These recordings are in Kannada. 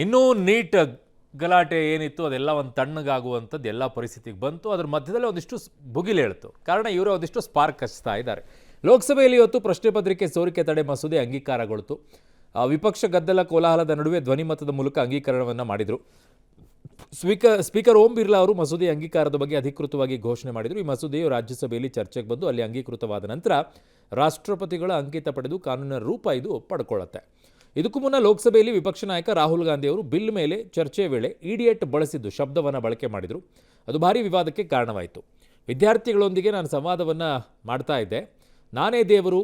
ಇನ್ನೂ ನೀಟ್ ಗಲಾಟೆ ಏನಿತ್ತು ಅದೆಲ್ಲ ಒಂದು ತಣ್ಣಗಾಗುವಂಥದ್ದು ಎಲ್ಲ ಪರಿಸ್ಥಿತಿಗೆ ಬಂತು. ಅದ್ರ ಮಧ್ಯದಲ್ಲಿ ಒಂದಿಷ್ಟು ಭುಗಿಲು ಹೇಳ್ತು. ಕಾರಣ ಇವರೇ ಒಂದಿಷ್ಟು ಸ್ಪಾರ್ಕ್ ಹಚ್ತಾ ಇದ್ದಾರೆ. ಲೋಕಸಭೆಯಲ್ಲಿ ಇವತ್ತು ಪ್ರಶ್ನೆ ಪತ್ರಿಕೆ ಸೋರಿಕೆ ತಡೆ ಮಸೂದೆ ಅಂಗೀಕಾರಗೊಳ್ತು. ವಿಪಕ್ಷ ಗದ್ದಲ ಕೋಲಾಹಲದ ನಡುವೆ ಧ್ವನಿಮತದ ಮೂಲಕ ಅಂಗೀಕರಣವನ್ನು ಮಾಡಿದರು. ಸ್ಪೀಕರ್ ಓಂ ಬಿರ್ಲಾ ಅವರು ಮಸೂದೆ ಅಂಗೀಕಾರದ ಬಗ್ಗೆ ಅಧಿಕೃತವಾಗಿ ಘೋಷಣೆ ಮಾಡಿದರು. ಈ ಮಸೂದೆಯು ರಾಜ್ಯಸಭೆಯಲ್ಲಿ ಚರ್ಚೆಗೆ ಬಂದು ಅಲ್ಲಿ ಅಂಗೀಕೃತವಾದ ನಂತರ ರಾಷ್ಟ್ರಪತಿಗಳ ಅಂಕಿತ ಪಡೆದು ಕಾನೂನಿನ ರೂಪ ಇದು ಪಡ್ಕೊಳ್ಳುತ್ತೆ. ಇದಕ್ಕೂ ಮುನ್ನ ಲೋಕಸಭೆಯಲ್ಲಿ ವಿಪಕ್ಷ ನಾಯಕ ರಾಹುಲ್ ಗಾಂಧಿ ಅವರು ಬಿಲ್ ಮೇಲೆ ಚರ್ಚೆಯ ವೇಳೆ ಇಡಿಯಟ್ ಬಳಸಿದ್ದು ಶಬ್ದವನ್ನು ಬಳಕೆ ಮಾಡಿದರು. ಅದು ಭಾರೀ ವಿವಾದಕ್ಕೆ ಕಾರಣವಾಯಿತು. ವಿದ್ಯಾರ್ಥಿಗಳೊಂದಿಗೆ ನಾನು ಸಂವಾದವನ್ನು ಮಾಡ್ತಾ ಇದ್ದೆ. ನಾನೇ ದೇವರು,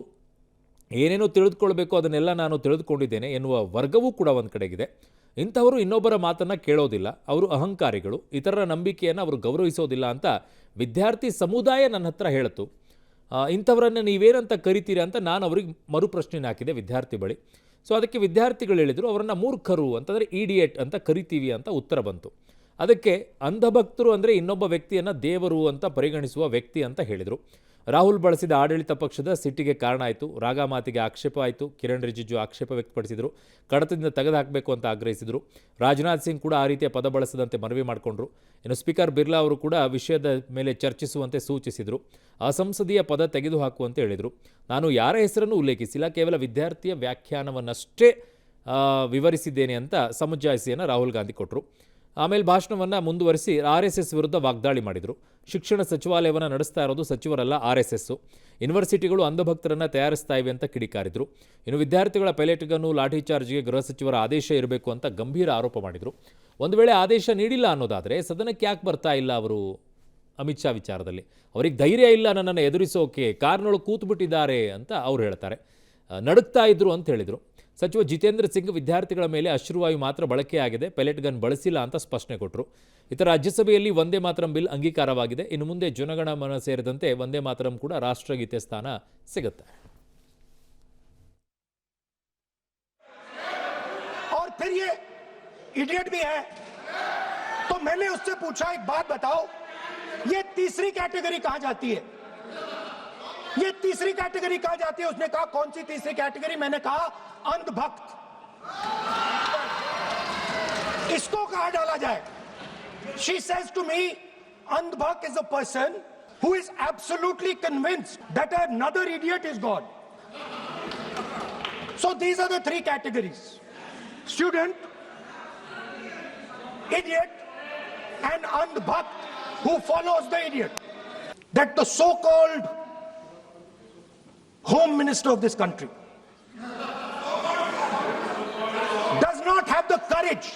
ಏನೇನೋ ತಿಳಿದುಕೊಳ್ಬೇಕು ಅದನ್ನೆಲ್ಲ ನಾನು ತಿಳಿದುಕೊಂಡಿದ್ದೇನೆ ಎನ್ನುವ ವರ್ಗವೂ ಕೂಡ ಒಂದು ಕಡೆಗಿದೆ. ಇಂಥವರು ಇನ್ನೊಬ್ಬರ ಮಾತನ್ನು ಕೇಳೋದಿಲ್ಲ, ಅವರು ಅಹಂಕಾರಿಗಳು, ಇತರರ ನಂಬಿಕೆಯನ್ನು ಅವರು ಗೌರವಿಸೋದಿಲ್ಲ ಅಂತ ವಿದ್ಯಾರ್ಥಿ ಸಮುದಾಯ ನನ್ನ ಹತ್ರ ಹೇಳಿತು. ಇಂಥವರನ್ನು ನೀವೇನಂತ ಕರಿತೀರಿ ಅಂತ ನಾನು ಅವ್ರಿಗೆ ಮರುಪ್ರಶ್ನೆ ಹಾಕಿದೆ ವಿದ್ಯಾರ್ಥಿ ಬಳಿ. ಸೊ ಅದಕ್ಕೆ ವಿದ್ಯಾರ್ಥಿಗಳು ಹೇಳಿದರು, ಅವರನ್ನು ಮೂರ್ಖರು ಅಂತಂದರೆ ಇಡಿಯಟ್ ಅಂತ ಕರಿತೀವಿ ಅಂತ ಉತ್ತರ ಬಂತು. ಅದಕ್ಕೆ ಅಂಧಭಕ್ತರು ಅಂದರೆ ಇನ್ನೊಬ್ಬ ವ್ಯಕ್ತಿಯನ್ನು ದೇವರು ಅಂತ ಪರಿಗಣಿಸುವ ವ್ಯಕ್ತಿ ಅಂತ ಹೇಳಿದರು. ರಾಹುಲ್ ಬಳಸಿದ ಆಡಳಿತ ಪಕ್ಷದ ಸಿಟ್ಟಿಗೆ ಕಾರಣ ಆಯಿತು. ರಾಗ ಮಾತಿಗೆ ಆಕ್ಷೇಪ ಆಯಿತು. ಕಿರಣ್ ರಿಜಿಜು ಆಕ್ಷೇಪ ವ್ಯಕ್ತಪಡಿಸಿದರು. ಕಡತದಿಂದ ತೆಗೆದುಹಾಕಬೇಕು ಅಂತ ಆಗ್ರಹಿಸಿದರು. ರಾಜನಾಥ್ ಸಿಂಗ್ ಕೂಡ ಆ ರೀತಿಯ ಪದ ಬಳಸದಂತೆ ಮನವಿ ಮಾಡಿಕೊಂಡ್ರು. ಇನ್ನು ಸ್ಪೀಕರ್ ಬಿರ್ಲಾ ಅವರು ಕೂಡ ವಿಷಯದ ಮೇಲೆ ಚರ್ಚಿಸುವಂತೆ ಸೂಚಿಸಿದರು. ಅಸಂಸದೀಯ ಪದ ತೆಗೆದುಹಾಕುವಂತೆ ಹೇಳಿದರು. ನಾನು ಯಾರ ಹೆಸರನ್ನು ಉಲ್ಲೇಖಿಸಿಲ್ಲ, ಕೇವಲ ವಿದ್ಯಾರ್ಥಿಯ ವ್ಯಾಖ್ಯಾನವನ್ನಷ್ಟೇ ವಿವರಿಸಿದ್ದೇನೆ ಅಂತ ಸಮಜಾಯಿಸಿಯನ್ನು ರಾಹುಲ್ ಗಾಂಧಿ ಕೊಟ್ಟರು. ಆಮೇಲೆ ಭಾಷಣವನ್ನು ಮುಂದುವರಿಸಿ RSS ವಿರುದ್ಧ ವಾಗ್ದಾಳಿ ಮಾಡಿದರು. ಶಿಕ್ಷಣ ಸಚಿವಾಲಯವನ್ನು ನಡೆಸ್ತಾ ಇರೋದು ಸಚಿವರಲ್ಲ, RSS. ಯೂನಿವರ್ಸಿಟಿಗಳು ಅಂಧಭಕ್ತರನ್ನು ತಯಾರಿಸ್ತಾ ಇವೆ ಅಂತ ಕಿಡಿಕಾರಿದರು. ಇನ್ನು ವಿದ್ಯಾರ್ಥಿಗಳ ಪೈಲಟ್ಗನ್ನು ಲಾಠಿ ಚಾರ್ಜ್ಗೆ ಗೃಹ ಸಚಿವರ ಆದೇಶ ಇರಬೇಕು ಅಂತ ಗಂಭೀರ ಆರೋಪ ಮಾಡಿದರು. ಒಂದು ವೇಳೆ ಆದೇಶ ನೀಡಿಲ್ಲ ಅನ್ನೋದಾದರೆ ಸದನಕ್ಕೆ ಯಾಕೆ ಬರ್ತಾ ಇಲ್ಲ ಅವರು? ಅಮಿತ್ ಶಾ ವಿಚಾರದಲ್ಲಿ ಅವರಿಗೆ ಧೈರ್ಯ ಇಲ್ಲ ನನ್ನನ್ನು ಎದುರಿಸೋಕೆ, ಕಾರ್ನೊಳಗೆ ಕೂತ್ಬಿಟ್ಟಿದ್ದಾರೆ ಅಂತ ಅವ್ರು ಹೇಳ್ತಾರೆ. ನಡುಕ್ತಾ ಇದ್ರು ಅಂತ ಹೇಳಿದರು. ಸಚಿವ ಜಿತೇಂದ್ರ ಸಿಂಗ್ ವಿದ್ಯಾರ್ಥಿಗಳ ಮೇಲೆ ಅಶ್ರುವಾಯು ಮಾತ್ರ ಬಳಕೆಯಾಗಿದೆ, ಪೆಲೆಟ್ ಗನ್ ಬಳಸಿಲ್ಲ ಅಂತ ಸ್ಪಷ್ಟನೆ ಕೊಟ್ಟರು. ಇತರ ರಾಜ್ಯಸಭೆಯಲ್ಲಿ ವಂದೇ ಮಾತರಂ ಬಿಲ್ ಅಂಗೀಕಾರವಾಗಿದೆ. ಇನ್ನು ಮುಂದೆ ಜನಗಣ ಮನ ಸೇರಿದಂತೆ ವಂದೇ ಮಾತರಂ ಕೂಡ ರಾಷ್ಟ್ರಗೀತೆ ಸ್ಥಾನ ಸಿಗುತ್ತೆ. और फिर ये इडियट भी है, तो मैंने उससे पूछा एक बात बताओ, ये तीसरी कैटेगरी कहां जाती है? ये तीसरी कैटेगरी कहां जाती है? उसने कहा कौन सी तीसरी कैटेगरी? मैंने कहा अंधभक्त। इसको कहां डाला जाए? She says to me, अंधभक्त is a person who is absolutely convinced that another idiot is God. So these are the three categories: student, idiot, and andhbhakt who follows the idiot. That the so-called Home Minister of this country does not have the courage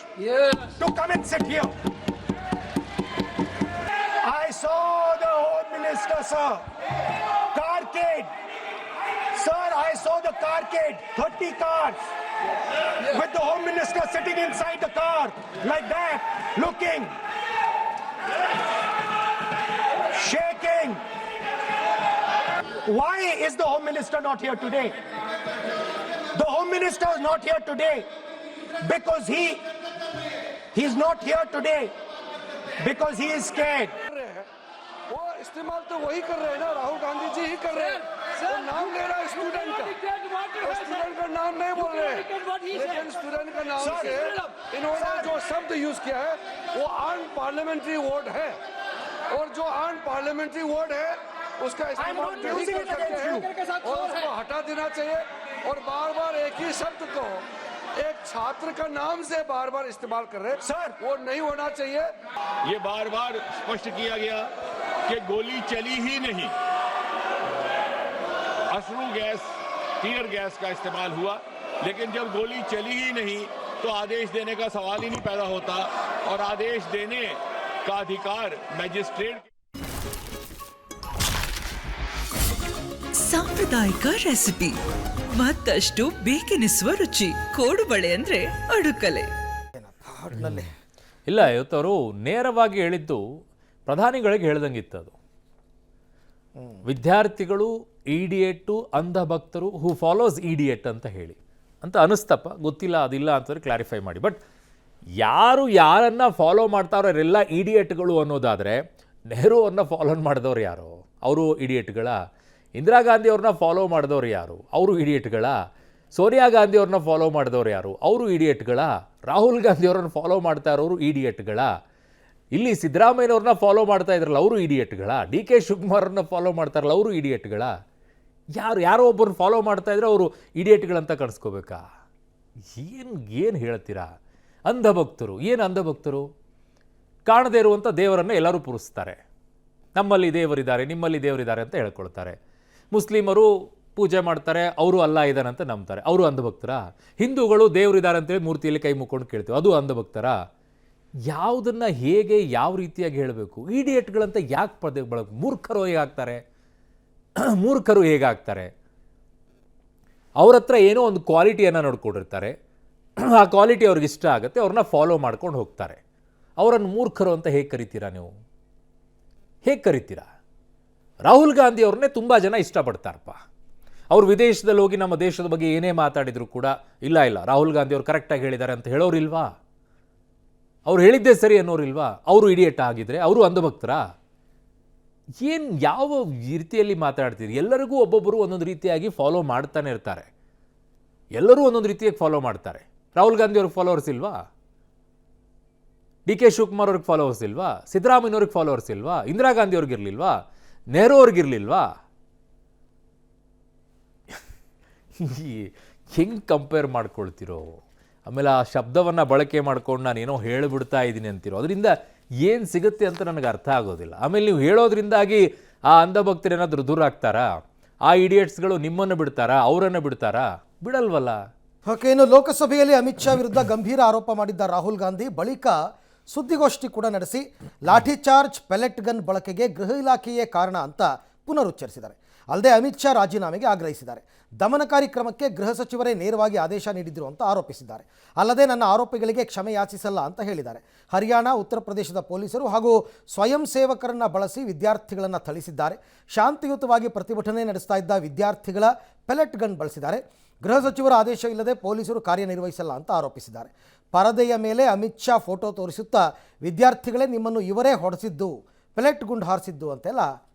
to come and sit here. I saw the Home Minister, sir, carcade. Sir, I saw the carcade, 30 cars, with the Home Minister sitting inside the car, like that, looking, shaking. Why is the Home Minister not here today? The Home Minister is not here today because he's not here today because he is scared. वो इस्तेमाल तो वही कर रहे हैं ना, राहुल गांधी जी ही कर रहे हैं। वो नाम ले रहा है स्टूडेंट का, स्टूडेंट का नाम नहीं बोल रहे हैं, लेकिन स्टूडेंट का नाम से इन्होंने जो शब्द यूज किया है वो अन पार्लियामेंट्री वर्ड है, और जो अन पार्लियामेंट्री वर्ड है उसका इस्तेमाल नहीं कर सकते हैं, और उसको हटा देना चाहिए। और बार बार एक ही शब्द को एक छात्र का नाम से बार बार इस्तेमाल कर रहे हैं, सर वो नहीं होना चाहिए। ये बार बार स्पष्ट किया गया कि गोली चली ही नहीं, अश्रु गैस, टीयर गैस का इस्तेमाल हुआ, लेकिन जब गोली चली ही नहीं तो आदेश देने का सवाल ही नहीं पैदा होता, और आदेश देने का अधिकार मैजिस्ट्रेट। ಸಾಂಪ್ರದಾಯಿಕ ರೆಸಿಪಿ, ಮತ್ತಷ್ಟು ಬೇಕೆನಿಸುವ ರುಚಿ. ಕೋಡುಬಳೆ ಅಂದ್ರೆ ಅಡುಕಲೆ. ಇಲ್ಲ, ಇವತ್ತವರು ನೇರವಾಗಿ ಹೇಳಿದ್ದು ಪ್ರಧಾನಿಗಳಿಗೆ ಹೇಳ್ದಂಗಿತ್ತು. ಅದು ವಿದ್ಯಾರ್ಥಿಗಳು ಇಡಿಯೇಟು, ಅಂಧಭಕ್ತರು ಹೂ ಫಾಲೋಸ್ ಇಡಿಯೇಟ್ ಅಂತ ಹೇಳಿ ಅಂತ ಅನಿಸ್ತಪ್ಪ. ಗೊತ್ತಿಲ್ಲ, ಅದಿಲ್ಲ ಅಂತಂದ್ರೆ ಕ್ಲಾರಿಫೈ ಮಾಡಿ. ಬಟ್ ಯಾರು ಯಾರನ್ನು ಫಾಲೋ ಮಾಡ್ತಾರೋ ಅವರೆಲ್ಲ ಇಡಿಯೇಟ್ಗಳು ಅನ್ನೋದಾದರೆ, ನೆಹರು ಅವ್ರನ್ನ ಫಾಲೋ ಮಾಡಿದವ್ರು ಯಾರು? ಅವರು ಇಡಿಯೇಟ್ಗಳ? ಇಂದಿರಾ ಗಾಂಧಿ ಅವ್ರನ್ನ ಫಾಲೋ ಮಾಡಿದವ್ರು ಯಾರು? ಅವರು ಇಡಿಯೇಟ್ಗಳ? ಸೋನಿಯಾ ಗಾಂಧಿ ಅವ್ರನ್ನ ಫಾಲೋ ಮಾಡಿದವ್ರು ಯಾರು? ಅವರು ಇಡಿಯಟ್ಗಳ? ರಾಹುಲ್ ಗಾಂಧಿ ಅವ್ರನ್ನ ಫಾಲೋ ಮಾಡ್ತಾ ಇರೋರು ಇಡಿಯಟ್ಗಳ? ಇಲ್ಲಿ ಸಿದ್ದರಾಮಯ್ಯನವ್ರನ್ನ ಫಾಲೋ ಮಾಡ್ತಾ ಇದ್ರಲ್ಲ ಅವರು ಇಡಿಯಟ್ಗಳ? ಡಿ ಕೆ ಶಿವಕುಮಾರನ್ನ ಫಾಲೋ ಮಾಡ್ತಾರಲ್ಲ ಅವರು ಇಡಿಯಟ್ಗಳ? ಯಾರೋ ಒಬ್ಬರನ್ನ ಫಾಲೋ ಮಾಡ್ತಾ ಇದ್ರೆ ಅವರು ಇಡಿಯಟ್ಗಳಂತ ಕಾಣಿಸ್ಕೋಬೇಕಾ? ಏನು ಹೇಳ್ತೀರಾ? ಅಂಧಭಕ್ತರು. ಏನು ಅಂಧಭಕ್ತರು? ಕಾಣದೇ ಇರುವಂಥ ದೇವರನ್ನು ಎಲ್ಲರೂ ಪೂಜಿಸ್ತಾರೆ. ನಮ್ಮಲ್ಲಿ ದೇವರಿದ್ದಾರೆ, ನಿಮ್ಮಲ್ಲಿ ದೇವರಿದ್ದಾರೆ ಅಂತ ಹೇಳ್ಕೊಳ್ತಾರೆ. ಮುಸ್ಲಿಮರು ಪೂಜೆ ಮಾಡ್ತಾರೆ, ಅವರು ಅಲ್ಲ ಇದ್ದಾನಂತ ನಂಬ್ತಾರೆ, ಅವರು ಅಂಧಭಕ್ತರ? ಹಿಂದೂಗಳು ದೇವರಿದ್ದಾರೆ ಅಂತೇಳಿ ಮೂರ್ತಿಯಲ್ಲಿ ಕೈ ಮುಕ್ಕೊಂಡು ಕೇಳ್ತೀವಿ, ಅದು ಅಂಧಭಕ್ತರ? ಯಾವುದನ್ನು ಹೇಗೆ ಯಾವ ರೀತಿಯಾಗಿ ಹೇಳಬೇಕು? ಇಡಿಯಟ್ಗಳಂತ ಯಾಕೆ ಪದ ಬಳಕೆ? ಮೂರ್ಖರು ಹೇಗಾಗ್ತಾರೆ? ಮೂರ್ಖರು ಹೇಗಾಗ್ತಾರೆ? ಅವ್ರ ಹತ್ರ ಏನೋ ಒಂದು ಕ್ವಾಲಿಟಿಯನ್ನು ನೋಡ್ಕೊಂಡಿರ್ತಾರೆ, ಆ ಕ್ವಾಲಿಟಿ ಅವ್ರಿಗೆ ಇಷ್ಟ ಆಗುತ್ತೆ, ಅವ್ರನ್ನ ಫಾಲೋ ಮಾಡ್ಕೊಂಡು ಹೋಗ್ತಾರೆ. ಅವರನ್ನು ಮೂರ್ಖರು ಅಂತ ಹೇಗೆ ಕರಿತೀರಾ ನೀವು? ಹೇಗೆ ಕರಿತೀರಾ? ರಾಹುಲ್ ಗಾಂಧಿ ಅವ್ರನ್ನೇ ತುಂಬ ಜನ ಇಷ್ಟಪಡ್ತಾರಪ್ಪ. ಅವ್ರು ವಿದೇಶದಲ್ಲಿ ಹೋಗಿ ನಮ್ಮ ದೇಶದ ಬಗ್ಗೆ ಏನೇ ಮಾತಾಡಿದ್ರು ಕೂಡ ಇಲ್ಲ ರಾಹುಲ್ ಗಾಂಧಿ ಅವ್ರು ಕರೆಕ್ಟಾಗಿ ಹೇಳಿದ್ದಾರೆ ಅಂತ ಹೇಳೋರಿಲ್ವಾ? ಅವ್ರು ಹೇಳಿದ್ದೇ ಸರಿ ಅನ್ನೋರಿಲ್ವಾ? ಅವರು ಇಡಿಯಟ್ ಆಗಿದ್ರೆ ಅವರು ಅಂಧಭಕ್ತರ? ಏನು ಯಾವ ರೀತಿಯಲ್ಲಿ ಮಾತಾಡ್ತೀರಿ? ಎಲ್ಲರಿಗೂ ಒಬ್ಬೊಬ್ಬರು ಒಂದೊಂದು ರೀತಿಯಾಗಿ ಫಾಲೋ ಮಾಡ್ತಾನೆ ಇರ್ತಾರೆ. ಎಲ್ಲರೂ ಒಂದೊಂದು ರೀತಿಯಾಗಿ ಫಾಲೋ ಮಾಡ್ತಾರೆ. ರಾಹುಲ್ ಗಾಂಧಿ ಅವ್ರಿಗೆ ಫಾಲೋವರ್ಸ್ ಇಲ್ವಾ? ಡಿ ಕೆ ಶಿವಕುಮಾರ್ ಅವ್ರಿಗೆ ಫಾಲೋವರ್ಸ್ ಇಲ್ವಾ? ಸಿದ್ದರಾಮಯ್ಯವ್ರಿಗೆ ಫಾಲೋವರ್ಸ್ ಇಲ್ವಾ? ಇಂದಿರಾ ಗಾಂಧಿ ಅವ್ರಿಗಿರ್ಲಿಲ್ವಾ? ನೆಹರು ಅವ್ರಿಗಿರ್ಲಿಲ್ವಾ? ಹೆಂಗೆ ಕಂಪೇರ್ ಮಾಡ್ಕೊಳ್ತಿರೋ? ಆಮೇಲೆ ಆ ಶಬ್ದವನ್ನು ಬಳಕೆ ಮಾಡ್ಕೊಂಡು ನಾನೇನೋ ಹೇಳಿಬಿಡ್ತಾ ಇದ್ದೀನಿ ಅಂತಿರೋ, ಅದರಿಂದ ಏನು ಸಿಗುತ್ತೆ ಅಂತ ನನಗೆ ಅರ್ಥ ಆಗೋದಿಲ್ಲ. ಆಮೇಲೆ ನೀವು ಹೇಳೋದ್ರಿಂದಾಗಿ ಆ ಅಂಧಭಕ್ತರು ಏನಾದರೂ ದೂರ ಆಗ್ತಾರಾ? ಆ ಇಡಿಯಟ್ಸ್ಗಳು ನಿಮ್ಮನ್ನು ಬಿಡ್ತಾರಾ? ಅವರನ್ನು ಬಿಡ್ತಾರಾ? ಬಿಡಲ್ವಲ್ಲ. ಓಕೆ, ಇನ್ನು ಲೋಕಸಭೆಯಲ್ಲಿ ಅಮಿತ್ ಶಾ ವಿರುದ್ಧ ಗಂಭೀರ ಆರೋಪ ಮಾಡಿದ್ದ ರಾಹುಲ್ ಗಾಂಧಿ ಬಳಿಕ ಸುದ್ದಿಗೋಷ್ಠಿ ಕೂಡ ನಡೆಸಿ ಲಾಠಿ ಚಾರ್ಜ್, ಪೆಲೆಟ್ ಗನ್ ಬಳಕೆಗೆ ಗೃಹ ಇಲಾಖೆಯೇ ಕಾರಣ ಅಂತ ಪುನರುಚ್ಚರಿಸಿದ್ದಾರೆ. ಅಲ್ಲದೆ ಅಮಿತ್ ಶಾ ರಾಜೀನಾಮೆಗೆ ಆಗ್ರಹಿಸಿದ್ದಾರೆ. ದಮನಕಾರಿ ಕ್ರಮಕ್ಕೆ ಗೃಹ ಸಚಿವರೇ ನೇರವಾಗಿ ಆದೇಶ ನೀಡಿದ್ರು ಅಂತ ಆರೋಪಿಸಿದ್ದಾರೆ. ಅಲ್ಲದೆ ನನ್ನ ಆರೋಪಿಗಳಿಗೆ ಕ್ಷಮೆ ಯಾಚಿಸಲ್ಲ ಅಂತ ಹೇಳಿದ್ದಾರೆ. ಹರಿಯಾಣ, ಉತ್ತರ ಪ್ರದೇಶದ ಪೊಲೀಸರು ಹಾಗೂ ಸ್ವಯಂ ಸೇವಕರನ್ನ ಬಳಸಿ ವಿದ್ಯಾರ್ಥಿಗಳನ್ನು ಥಳಿಸಿದ್ದಾರೆ. ಶಾಂತಿಯುತವಾಗಿ ಪ್ರತಿಭಟನೆ ನಡೆಸ್ತಾ ಇದ್ದ ವಿದ್ಯಾರ್ಥಿಗಳ ಪೆಲೆಟ್ ಗನ್ ಬಳಸಿದ್ದಾರೆ. ಗೃಹ ಸಚಿವರ ಆದೇಶ ಇಲ್ಲದೆ ಪೊಲೀಸರು ಕಾರ್ಯನಿರ್ವಹಿಸಲ್ಲ ಅಂತ ಆರೋಪಿಸಿದ್ದಾರೆ. ಪರದೆಯ ಮೇಲೆ ಅಮಿತ್ ಶಾ ಫೋಟೋ ತೋರಿಸುತ್ತಾ ವಿದ್ಯಾರ್ಥಿಗಳೇ ನಿಮ್ಮನ್ನು ಇವರೇ ಹೊಡೆಸಿದ್ದು, ಪೆಲೆಟ್ ಗುಂಡು ಹಾರಿಸಿದ್ದು ಅಂತೆಲ್ಲ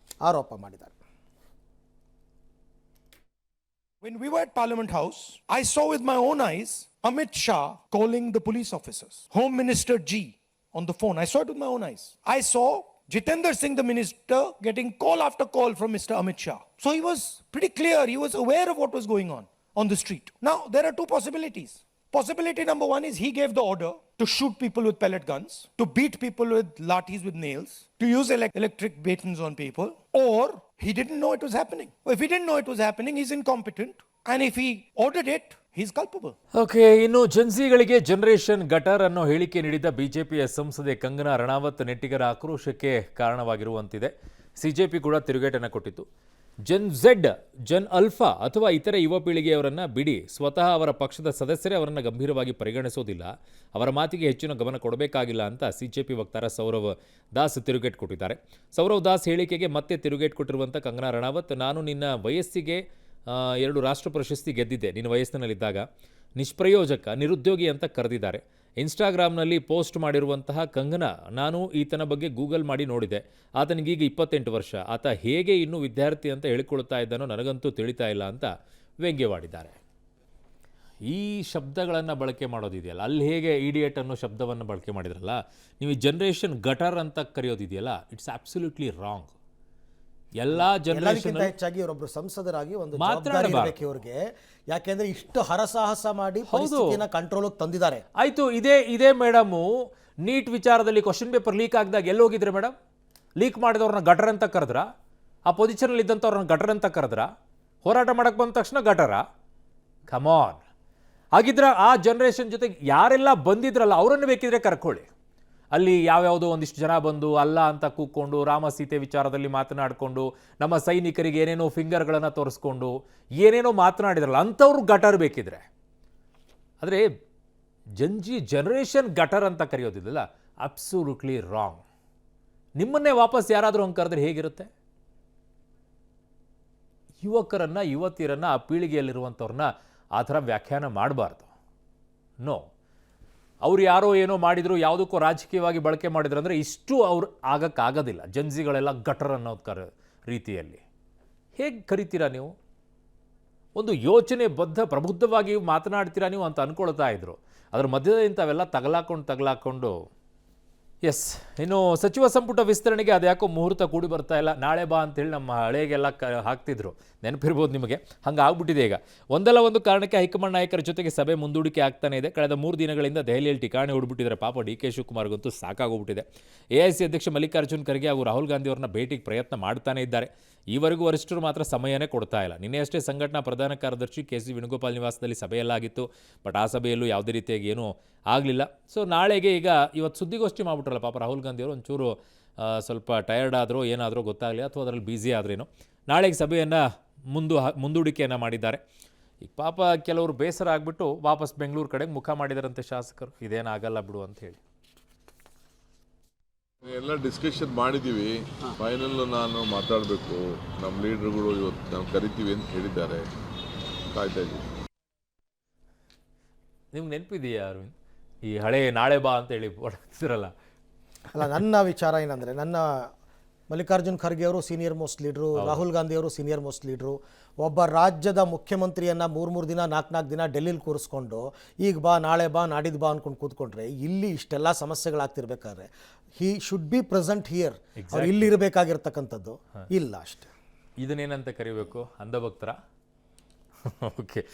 ಆರೋಪ ಮಾಡಿದ್ದಾರೆ. When we were at Parliament House, I saw with my own eyes Amit Shah calling the police officers, Home Minister G on the phone. I saw it with my own eyes. I saw Jitendra Singh, the minister, getting call after call from Mr. Amit Shah. So he was pretty clear. He was aware of what was going on the street. Now, there are two possibilities. Possibility number one is he gave the order to shoot people with pellet guns, to beat people with lathis with nails, to use electric batons on people, or he didn't know it was happening. If he didn't know it was happening, he's incompetent. And if he ordered it, he's culpable. Okay, ಇನ್ನು ಜನ್ಸಿಗಳಿಗೆ ಜನರೇಷನ್ ಗಟರ್ ಅನ್ನೋ ಹೇಳಿಕೆ ನೀಡಿದ್ದ ಬಿಜೆಪಿಯ ಸಂಸದೆ ಕಂಗನಾ ರಣಾವತ್ ನೆಟ್ಟಿಗರ ಆಕ್ರೋಶಕ್ಕೆ ಕಾರಣವಾಗಿರುವಂತಿದೆ. ಸಿಜೆಪಿ ಕೂಡ ತಿರುಗೇಟನ್ನು ಕೊಟ್ಟಿತ್ತು. ಜನ್ ಝೆಡ್, ಜನ್ ಅಲ್ಫಾ ಅಥವಾ ಇತರೆ ಯುವ ಪೀಳಿಗೆಯವರನ್ನು ಬಿಡಿ, ಸ್ವತಃ ಅವರ ಪಕ್ಷದ ಸದಸ್ಯರೇ ಅವರನ್ನು ಗಂಭೀರವಾಗಿ ಪರಿಗಣಿಸೋದಿಲ್ಲ, ಅವರ ಮಾತಿಗೆ ಹೆಚ್ಚಿನ ಗಮನ ಕೊಡಬೇಕಾಗಿಲ್ಲ ಅಂತ ಸಿಜೆಪಿ ವಕ್ತಾರ ಸೌರವ್ ದಾಸ್ ತಿರುಗೇಟ್ ಕೊಟ್ಟಿದ್ದಾರೆ. ಸೌರವ್ ದಾಸ್ ಹೇಳಿಕೆಗೆ ಮತ್ತೆ ತಿರುಗೇಟ್ ಕೊಟ್ಟಿರುವಂಥ ಕಂಗನಾ ರಣಾವತ್, ನಾನು ನಿನ್ನ ವಯಸ್ಸಿಗೆ 2 ರಾಷ್ಟ್ರ ಪ್ರಶಸ್ತಿ ಗೆದ್ದಿದ್ದೆ, ನಿನ್ನ ವಯಸ್ಸಿನಲ್ಲಿದ್ದಾಗ, ನಿಷ್ಪ್ರಯೋಜಕ, ನಿರುದ್ಯೋಗಿ ಅಂತ ಕರೆದಿದ್ದಾರೆ. ಇನ್ಸ್ಟಾಗ್ರಾಮ್ನಲ್ಲಿ ಪೋಸ್ಟ್ ಮಾಡಿರುವಂತಹ ಕಂಗನಾ, ನಾನು ಈತನ ಬಗ್ಗೆ ಗೂಗಲ್ ಮಾಡಿ ನೋಡಿದೆ, ಆತನಿಗೀಗ 28 ವರ್ಷ, ಆತ ಹೇಗೆ ಇನ್ನೂ ವಿದ್ಯಾರ್ಥಿ ಅಂತ ಹೇಳಿಕೊಳ್ತಾ ಇದ್ದಾನೋ ನನಗಂತೂ ತಿಳಿತಾ ಇಲ್ಲ ಅಂತ ವ್ಯಂಗ್ಯವಾಡಿದ್ದಾರೆ. ಈ ಶಬ್ದಗಳನ್ನು ಬಳಕೆ ಮಾಡೋದಿದೆಯಲ್ಲ, ಅಲ್ಲಿ ಹೇಗೆ ಇಡಿಯಟ್ ಅನ್ನೋ ಶಬ್ದವನ್ನು ಬಳಕೆ ಮಾಡಿದ್ರಲ್ಲ, ನೀವು ಈ ಜನ್ರೇಷನ್ ಗಟರ್ ಅಂತ ಕರೆಯೋದಿದೆಯಲ್ಲ, ಇಟ್ಸ್ ಅಬ್ಸಲ್ಯೂಟ್ಲಿ ರಾಂಗ್. ಎಲ್ಲ ಜನರೇಷನ್ ಹೆಚ್ಚಾಗಿ ಅವರೊಬ್ಬರು ಸಂಸದರಾಗಿ ಒಂದು ಜವಾಬ್ದಾರಿ ಇರಬೇಕು ಇವ್ರಿಗೆ. ಯಾಕೆಂದ್ರೆ ಇಷ್ಟು ಹರಸಾಹಸ ಮಾಡಿ ಪರಿಸ್ಥಿತಿನ ಕಂಟ್ರೋಲ್ಗೆ ತಂದಿದ್ದಾರೆ. ಆಯ್ತು, ಇದೇ ಮೇಡಮು ನೀಟ್ ವಿಚಾರದಲ್ಲಿ ಕ್ವಶನ್ ಪೇಪರ್ ಲೀಕ್ ಆಗಿದಾಗ ಎಲ್ಲೋಗಿದ್ರೆ ಮೇಡಮ್? ಲೀಕ್ ಮಾಡಿದವ್ರನ್ನ ಗಟರ್ ಅಂತ ಕರೆದ್ರ? ಆ ಪೊಸಿಷನಲ್ಲಿ ಇದ್ದಂಥವ್ರನ್ನ ಗಟರ್ ಅಂತ ಕರೆದ್ರ? ಹೋರಾಟ ಮಾಡಕ್ಕೆ ಬಂದ ತಕ್ಷಣ ಗಟರ? ಕಮಾನ್. ಹಾಗಿದ್ರೆ ಆ ಜನ್ರೇಷನ್ ಜೊತೆಗೆ ಯಾರೆಲ್ಲ ಬಂದಿದ್ರಲ್ಲ ಅವರನ್ನು ಬೇಕಿದ್ರೆ ಕರ್ಕೊಳ್ಳಿ. ಅಲ್ಲಿ ಯಾವ್ಯಾವುದೋ ಒಂದಿಷ್ಟು ಜನ ಬಂದು ಅಲ್ಲ ಅಂತ ಕೂತ್ಕೊಂಡು ರಾಮ ಸೀತೆ ವಿಚಾರದಲ್ಲಿ ಮಾತನಾಡಿಕೊಂಡು ನಮ್ಮ ಸೈನಿಕರಿಗೆ ಏನೇನೋ ಫಿಂಗರ್ಗಳನ್ನು ತೋರಿಸ್ಕೊಂಡು ಏನೇನೋ ಮಾತನಾಡಿದ್ರಲ್ಲ ಅಂಥವ್ರು ಗಟರ್ ಬೇಕಿದ್ರೆ. ಆದರೆ ಜನರೇಷನ್ ಗಟರ್ ಅಂತ ಕರೆಯೋದಿಲ್ಲ, ಅಬ್ಸಲ್ಯೂಟ್ಲಿ ರಾಂಗ್. ನಿಮ್ಮನ್ನೇ ವಾಪಸ್ ಯಾರಾದರೂ ಹಂಗೆ ಕರೆದ್ರೆ ಹೇಗಿರುತ್ತೆ? ಯುವಕರನ್ನು, ಯುವತಿಯರನ್ನು, ಆ ಪೀಳಿಗೆಯಲ್ಲಿರುವಂಥವ್ರನ್ನ ಆ ಥರ ವ್ಯಾಖ್ಯಾನ ಮಾಡಬಾರ್ದು. ನೋ, ಅವ್ರು ಯಾರೋ ಏನೋ ಮಾಡಿದ್ರು, ಯಾವುದಕ್ಕೂ ರಾಜಕೀಯವಾಗಿ ಬಳಕೆ ಮಾಡಿದ್ರು ಅಂದರೆ ಇಷ್ಟು ಅವ್ರು ಆಗಕ್ಕಾಗೋದಿಲ್ಲ. ಜನ್ಸಿಗಳೆಲ್ಲ ಗಟರ್ ಅನ್ನೋ ರೀತಿಯಲ್ಲಿ ಹೇಗೆ ಕರಿತೀರಾ ನೀವು? ಒಂದು ಯೋಚನೆ ಬದ್ಧ ಪ್ರಬುದ್ಧವಾಗಿ ಮಾತನಾಡ್ತೀರಾ ನೀವು ಅಂತ ಅಂದ್ಕೊಳ್ತಾ ಇದ್ರು. ಅದ್ರ ಮಧ್ಯದಲ್ಲಿ ಇಂಥವೆಲ್ಲ ತಗಲಾಕೊಂಡು ಎಸ್. ಇನ್ನು ಸಚಿವ ಸಂಪುಟ ವಿಸ್ತರಣೆಗೆ ಅದ್ಯಾಕೋ ಮುಹೂರ್ತ ಕೂಡಿ ಬರ್ತಾ ಇಲ್ಲ. ನಾಳೆ ಬಾ ಅಂತೇಳಿ ನಮ್ಮ ಹಳೆಗೆಲ್ಲ ಹಾಕ್ತಿದ್ರು, ನೆನಪಿರ್ಬೋದು ನಿಮಗೆ. ಹಂಗೆ ಆಗ್ಬಿಟ್ಟಿದೆ ಈಗ. ಒಂದಲ್ಲ ಒಂದು ಕಾರಣಕ್ಕೆ ಹೈಕಮಾಂಡ್ ನಾಯಕರ ಜೊತೆಗೆ ಸಭೆ ಮುಂದೂಡಿಕೆ ಆಗ್ತಾನೆ ಇದೆ. ಕಳೆದ 3 ದಿನಗಳಿಂದ ದೆಹಲಿಯಲ್ಲಿ ಠಿಕಾಣಿ ಹೊಡ್ಬಿಟ್ಟಿದ್ದಾರೆ. ಪಾಪ ಡಿ ಕೆ ಶಿವಕುಮಾರ್ಗಂತೂ ಸಾಕಾಗೋಗ್ಬಿಟ್ಟಿದೆ. ಎಐಸಿ ಅಧ್ಯಕ್ಷ ಮಲ್ಲಿಕಾರ್ಜುನ್ ಖರ್ಗೆ ಹಾಗೂ ರಾಹುಲ್ ಗಾಂಧಿ ಅವ್ರನ್ನ ಭೇಟಿಗೆ ಪ್ರಯತ್ನ ಮಾಡ್ತಾನೆ ಇದ್ದಾರೆ. ಈವರೆಗೂ ವರಿಷ್ಠರು ಮಾತ್ರ ಸಮಯನೇ ಕೊಡ್ತಾ ಇಲ್ಲ. ನಿನ್ನೆಯಷ್ಟೇ ಸಂಘಟನಾ ಪ್ರಧಾನ ಕಾರ್ಯದರ್ಶಿ KC ವೇಣುಗೋಪಾಲ್ ನಿವಾಸದಲ್ಲಿ ಸಭೆಯಲ್ಲಾಗಿತ್ತು. ಬಟ್ ಆ ಸಭೆಯಲ್ಲೂ ಯಾವುದೇ ರೀತಿಯಾಗಿ ಏನೂ ಆಗಲಿಲ್ಲ. ಸೊ ನಾಳೆಗೆ ಈಗ ಇವತ್ತು ಸುದ್ದಿಗೋಷ್ಠಿ ಮಾಡ್ಬಿಟ್ರಲ್ಲ ಪಾಪ ರಾಹುಲ್ ಗಾಂಧಿ ಅವರು. ಒಂಚೂರು ಸ್ವಲ್ಪ ಟಯರ್ಡ್ ಆದರೂ ಏನಾದರೂ ಗೊತ್ತಾಗಲಿ, ಅಥವಾ ಅದರಲ್ಲಿ ಬ್ಯುಸಿ ಆದ್ರೇನೋ ನಾಳೆಗೆ ಸಭೆಯನ್ನು ಮುಂದೂಡಿಕೆಯನ್ನು ಮಾಡಿದ್ದಾರೆ. ಈಗ ಪಾಪ ಕೆಲವರು ಬೇಸರ ಆಗಿಬಿಟ್ಟು ವಾಪಸ್ ಬೆಂಗಳೂರು ಕಡೆಗೆ ಮುಖ ಮಾಡಿದಾರಂತೆ ಶಾಸಕರು. ಇದೇನಾಗಲ್ಲ ಬಿಡು ಅಂತ ಹೇಳಿ. ಎಲ್ಲ ಡಿಸ್ಕಷನ್ ಮಾಡಿದ್ದೀವಿ. ಫೈನಲ್ ನಾನು ಮಾತಾಡಬೇಕು. ನಮ್ಮ ಲೀಡರ್ಗಳು ಇವತ್ತು ನಾವು ಕರಿತೀವಿ ಅಂತ ಹೇಳಿದ್ದಾರೆ. ಕಾಯ್ತಾ ಇದ್ದೀವಿ. ನಿಮ್ಗೆ ನೆನಪಿದೆಯಾ ಅರವಿಂದ್, ಈ ಹಳೆ ನಾಳೆ ಬಾ ಅಂತೇಳಿ ಹೊಡ್ತಿರಲ್ಲ? ಅಲ್ಲ, ನನ್ನ ವಿಚಾರ ಏನಂದರೆ, ನನ್ನ ಮಲ್ಲಿಕಾರ್ಜುನ್ ಖರ್ಗೆ ಅವರು ಸೀನಿಯರ್ ಮೋಸ್ಟ್ ಲೀಡ್ರು, ರಾಹುಲ್ ಗಾಂಧಿ ಅವರು ಸೀನಿಯರ್ ಮೋಸ್ಟ್ ಲೀಡ್ರು. ಒಬ್ಬ ರಾಜ್ಯದ ಮುಖ್ಯಮಂತ್ರಿಯನ್ನು 3 ದಿನ 4 ದಿನ ಡೆಲ್ಲಿಲಿ ಕೂರಿಸ್ಕೊಂಡು ಈಗ ಬಾ ನಾಳೆ ಬಾ ನಾಡಿದ್ದು ಬಾ ಅಂದ್ಕೊಂಡು ಕೂತ್ಕೊಂಡ್ರೆ ಇಲ್ಲಿ ಇಷ್ಟೆಲ್ಲ ಸಮಸ್ಯೆಗಳಾಗ್ತಿರ್ಬೇಕಾದ್ರೆ he should be present here. ಅವ್ರು ಇಲ್ಲಿ ಇರಬೇಕಾಗಿರ್ತಕ್ಕಂಥದ್ದು ಇಲ್ಲ ಅಷ್ಟೇ. ಇದನ್ನೇನಂತ ಕರಿಬೇಕು? ಅಂಧಭಕ್ತರ? ಓಕೆ.